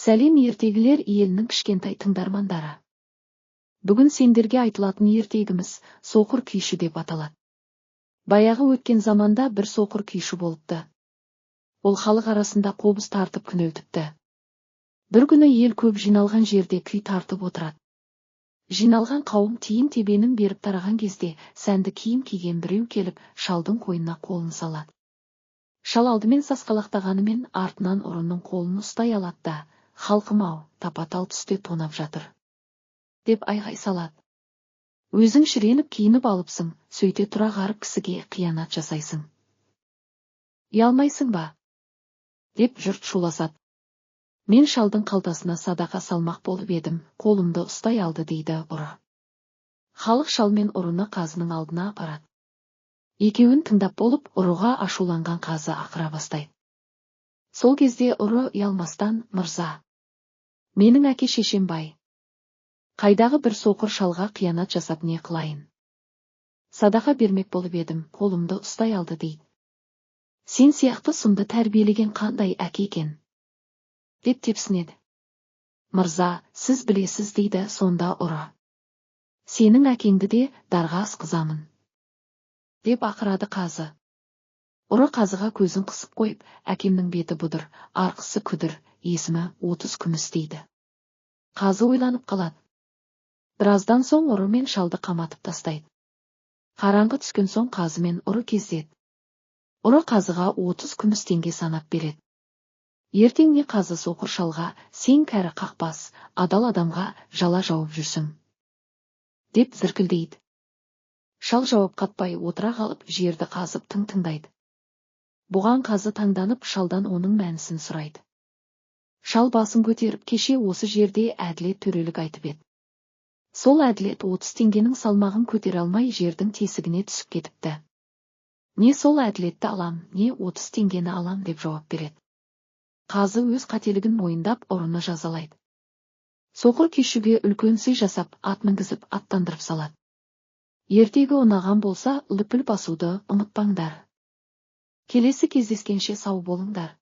Сәлем ертегілер елінің кішкентай тыңдармандары. Бүгін сендерге айтылатын ертегіміз соқыр күйші деп аталады. Баяғы өткен заманда бір соқыр күйші болыпты. Ол халық арасында қобыз тартып күнелтіпті. Бір күні ел көп жиналған жерде күй тартып отырады. Жиналған қауым тиын тебенін беріп тараған кезде сәнді киім киген біреу келіп шалдың қойнына қолын салады. Шал алдымен сасқалақтағанымен артынан ұрының қолын ұстай алады да: «Халқым-ау, тапа-тал түсте тонап жатыр», деп айғай салады. «Өзің шіреніп киініп алыпсың, сөйте тұра ғарып кісіге қиянат жасайсың. Ұялмайсың ба?» деп жұрт шуласады. «Мен шалдың қалтасына садақа салмақ болып едім, қолымды ұстай алды», дейді ұры. Халық шал мен ұрыны қазының алдына апарады. Екеуін тыңдап болып, ұрыға ашуланған қазы ақыра бастайды. Сол кезде ұры ұялмастан: «Мырза, менің әке-шешем бай. Қайдағы бір соқыр шалға қиянат жасап не қылайын? Садақа бермек болып едім, қолымды ұстай алды», дейді. «Сен сияқты сұмды тәрбиелеген қандай әке екен?» деп тепсінеді. «Мырза, сіз білесіз», дейді сонда ұры. «Сенің әкеңді де дарға асқызамын», деп ақырады қазы. Ұры қазыға көзін қысып қойып: «Әкемнің беті бұдыр, арқысы күдір, есімі 30 күміс», дейді. Қазы ойланып қалады. Біраздан соң ұры мен шалды қаматып тастайды. Қараңғы түскен соң қазы мен ұры кездеседі. Ұры қазыға 30 күміс теңге санап береді. Ертеңіне қазы соқыр шалға: «Сен кәрі қақбас, адал адамға жала жауып жүрсің», деп зіркілдейді. Шал жауап қатпай отыра қалып жерді қазып тыңдайды. Бұған қазы таңданып шалдан оның мәнісін сұрайды. Шал басын көтеріп: «Кеше осы жерде әділет төрелік айтып еді. Сол әділет 30 теңгенің салмағын көтере алмай жердің тесігіне түсіп кетіпті. Не сол әділетті алам, не 30 теңгені алам», деп жауап береді. Қазы өз қателігін мойындап ұрыны жазалайды. Соқыр күйшіге үлкен сый жасап, ат мінгізіп аттандырып салады. Ертегі ұнаған болса, лүпіл басуды ұмытпаңдар. Келесі кездескенше сау болыңдар.